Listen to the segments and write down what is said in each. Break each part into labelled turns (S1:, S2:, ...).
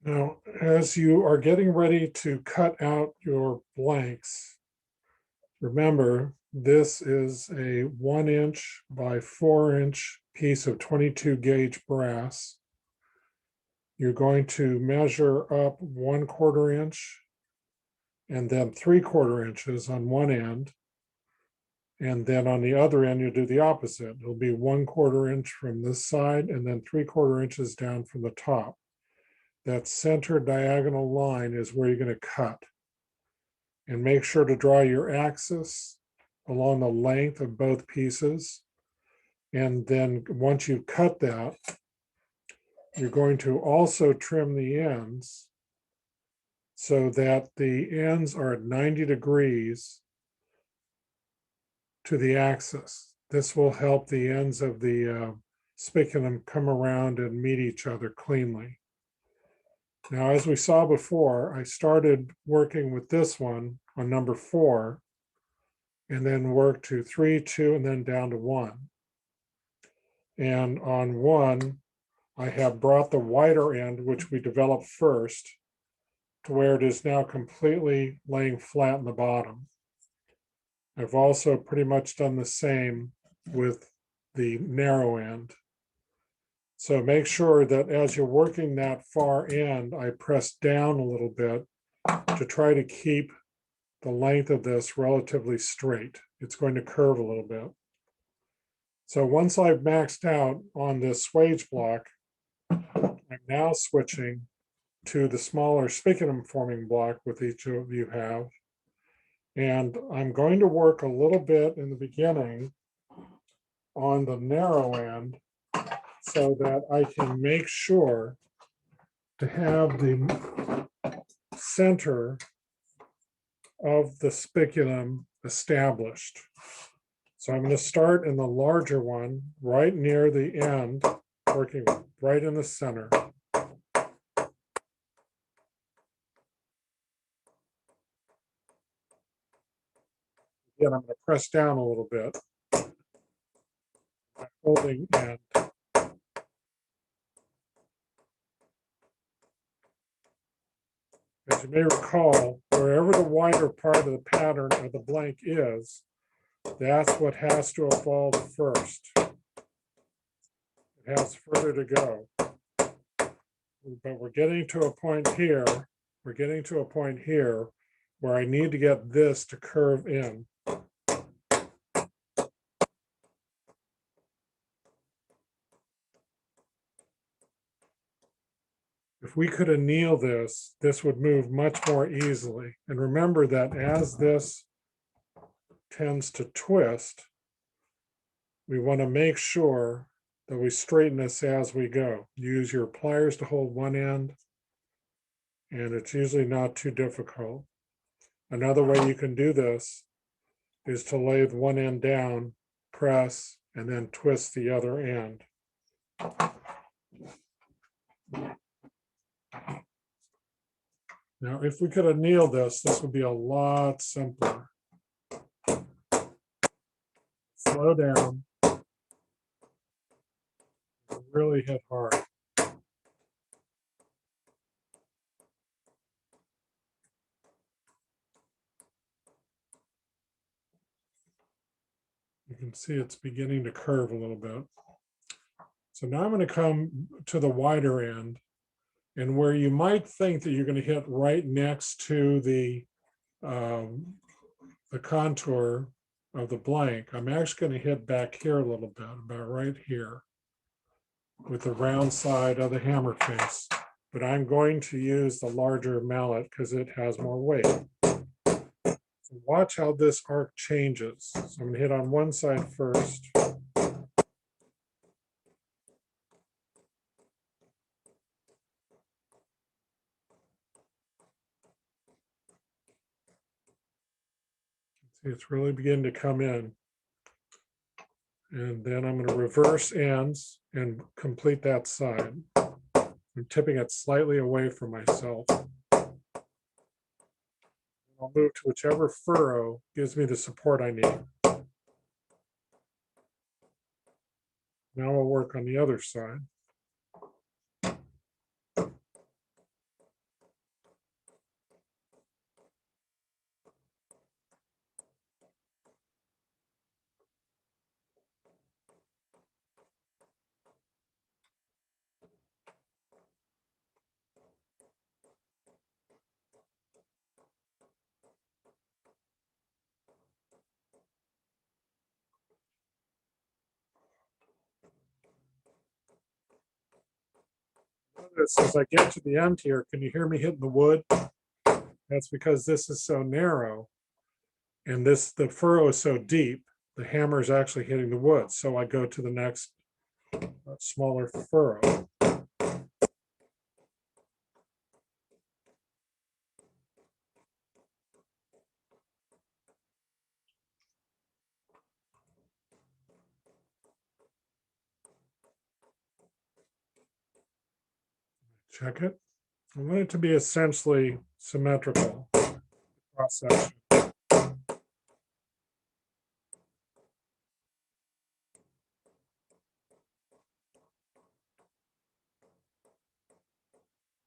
S1: Now, as you are getting ready to cut out your blanks, remember this is a 1-inch by 4-inch piece of 22 gauge brass. You're going to measure up 1/4 inch and then 3/4 inches on one end. And then on the other end, you'll do the opposite. It'll be 1/4 inch from this side and then 3/4 inches down from the top. That center diagonal line is where you're going to cut. And make sure to draw your axis along the length of both pieces. And then once you cut that, you're going to also trim the ends so that the ends are at 90 degrees to the axis. This will help the ends of the spiculum come around and meet each other cleanly. Now, as we saw before, I started working with this one on number 4, and then worked to 3, 2, and then down to 1. And on 1, I have brought the wider end, which we developed first, to where it is now completely laying flat in the bottom. I've also pretty much done the same with the narrow end. So make sure that as you're working that far end, I press down a little bit to try to keep the length of this relatively straight. It's going to curve a little bit. So once I've maxed out on this swage block, I'm now switching to the smaller spiculum forming block with each of you have. And I'm going to work a little bit in the beginning on the narrow end so that I can make sure to have the center of the spiculum established. So I'm going to start in the larger one right near the end, working right in the center. Again, I'm going to press down a little bit, holding end. As you may recall, wherever the wider part of the pattern of the blank is, that's what has to evolve first. It has further to go. But we're getting to a point here, where I need to get this to curve in. If we could anneal this, this would move much more easily. And remember that as this tends to twist, we want to make sure that we straighten this as we go. Use your pliers to hold one end, and it's usually not too difficult. Another way you can do this is to lay one end down, press, and then twist the other end. Now, if we could anneal this, this would be a lot simpler. Slow down. Really hit hard. You can see it's beginning to curve a little bit. So now I'm going to come to the wider end, and where you might think that you're going to hit right next to the contour of the blank, I'm actually going to hit back here a little bit, about right here, with the round side of the hammer face. But I'm going to use the larger mallet because it has more weight. So watch how this arc changes. So I'm going to hit on one side first. See, it's really beginning to come in. And then I'm going to reverse ends and complete that side. I'm tipping it slightly away from myself. I'll move to whichever furrow gives me the support I need. Now I'll work on the other side. Notice as I get to the end here, can you hear me hitting the wood? That's because this is so narrow and the furrow is so deep, the hammer is actually hitting the wood. So I go to the next smaller furrow. Check it. I want it to be essentially symmetrical cross section.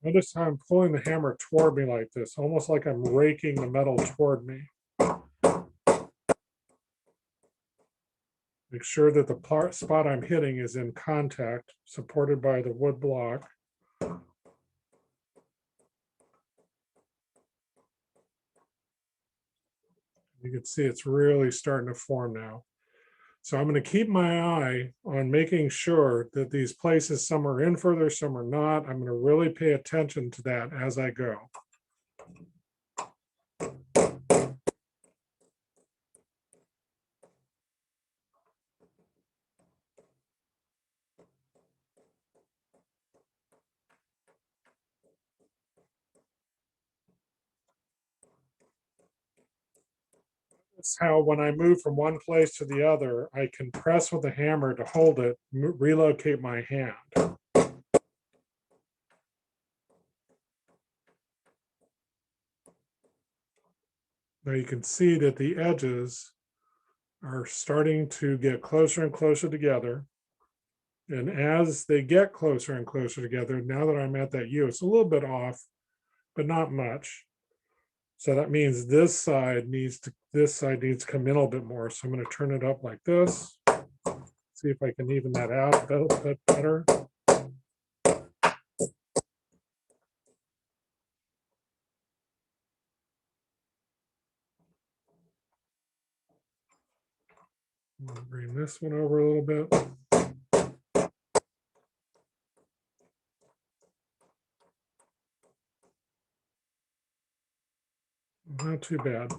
S1: Notice how I'm pulling the hammer toward me like this, almost like I'm raking the metal toward me. Make sure that the spot I'm hitting is in contact, supported by the wood block. You can see it's really starting to form now. So I'm going to keep my eye on making sure that these places, some are in further, some are not. I'm going to really pay attention to that as I go. That's how when I move from one place to the other, I can press with the hammer to hold it, relocate my hand. Now you can see that the edges are starting to get closer and closer together. And as they get closer and closer together, now that I'm at that U, it's a little bit off, but not much. So that means this side needs to come in a little bit more. So I'm going to turn it up like this. See if I can even that out a little bit better. I'm going to bring this one over a little bit. Not too bad.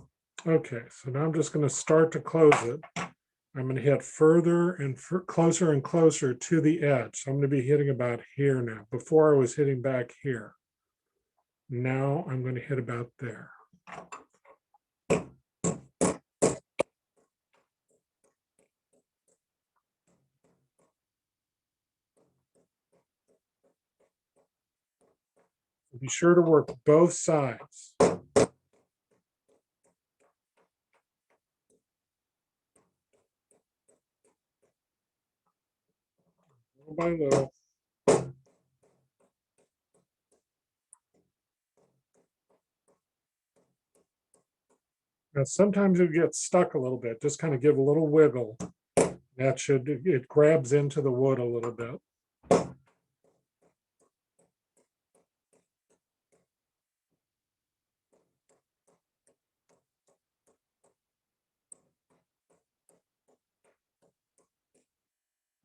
S1: Okay, so now I'm just going to start to close it. I'm going to hit further and closer and closer to the edge. So I'm going to be hitting about here now. Before I was hitting back here. Now I'm going to hit about there. Be sure to work both sides. Little by little. Now, sometimes it gets stuck a little bit. Just kind of give a little wiggle. That it grabs into the wood a little bit.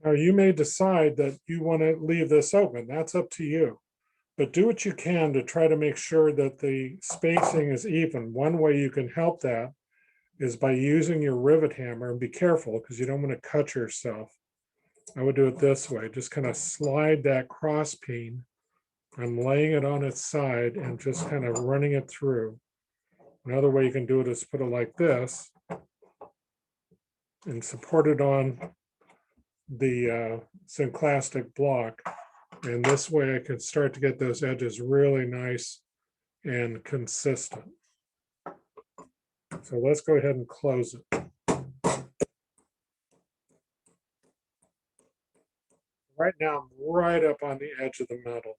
S1: Now, you may decide that you want to leave this open. That's up to you. But do what you can to try to make sure that the spacing is even. One way you can help that is by using your rivet hammer, and be careful because you don't want to cut yourself. I would do it this way, just kind of slide that cross peen. I'm laying it on its side and just kind of running it through. Another way you can do it is put it like this and support it on the synclastic block. And this way I can start to get those edges really nice and consistent. So let's go ahead and close it. Right now, I'm right up on the edge of the metal,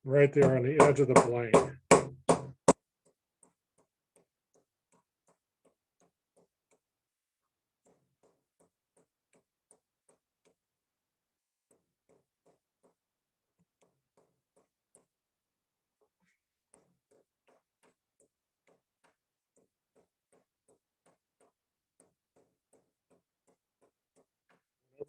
S1: right there on the edge of the blank.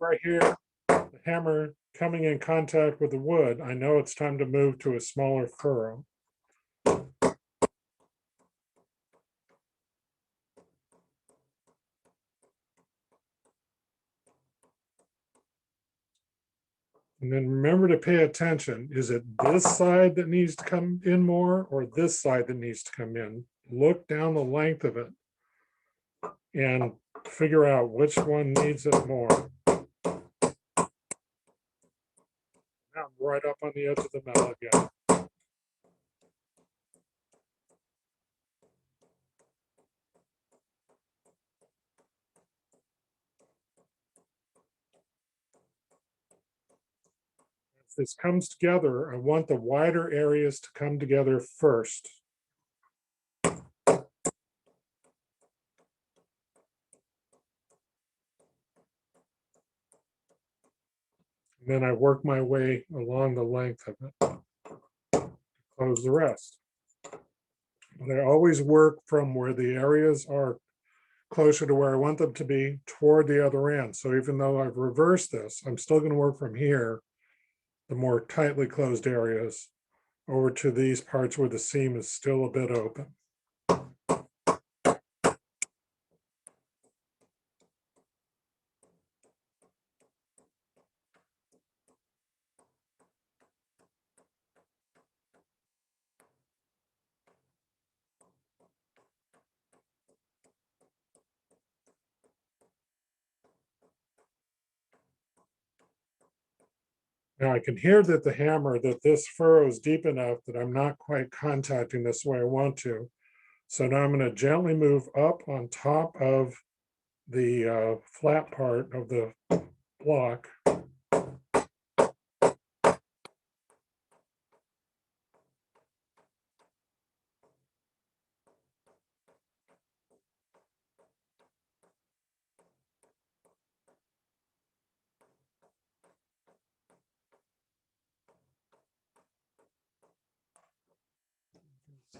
S1: Right here, the hammer coming in contact with the wood, I know it's time to move to a smaller furrow. And then remember to pay attention. Is it this side that needs to come in more or this side that needs to come in? Look down the length of it and figure out which one needs it more. Now I'm right up on the edge of the metal again. As this comes together, I want the wider areas to come together first. And then I work my way along the length of it to close the rest. But I always work from where the areas are closer to where I want them to be toward the other end. So even though I've reversed this, I'm still going to work from here, the more tightly closed areas, over to these parts where the seam is still a bit open. Now I can hear that the hammer, that this furrow is deep enough that I'm not quite contacting this the way I want to. So now I'm going to gently move up on top of the flat part of the block.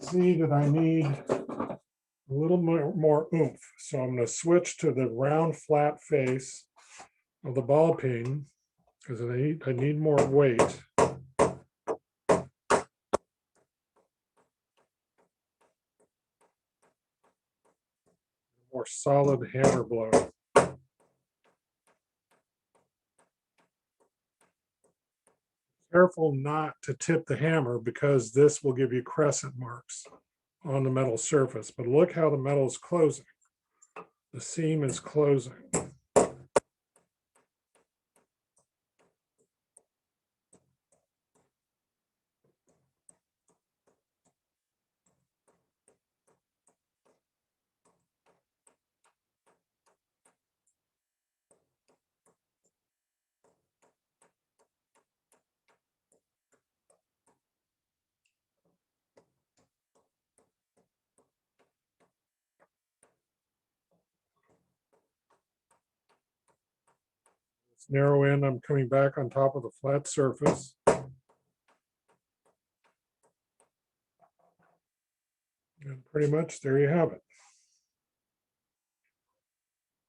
S1: See that I need a little more oomph. So I'm going to switch to the round flat face of the ball peen because I need more weight. More solid hammer blow. Careful not to tip the hammer because this will give you crescent marks on the metal surface. But look how the metal is closing. The seam is closing. Let's narrow in. I'm coming back on top of the flat surface. And pretty much there you have it.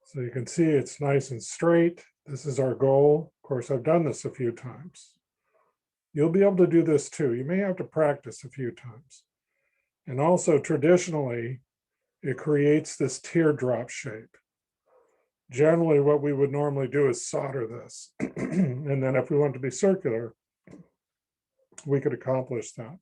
S1: So you can see it's nice and straight. This is our goal. Of course, I've done this a few times. You'll be able to do this too. You may have to practice a few times. And also traditionally, it creates this teardrop shape. Generally, what we would normally do is solder this. And then if we want to be circular, we could accomplish that.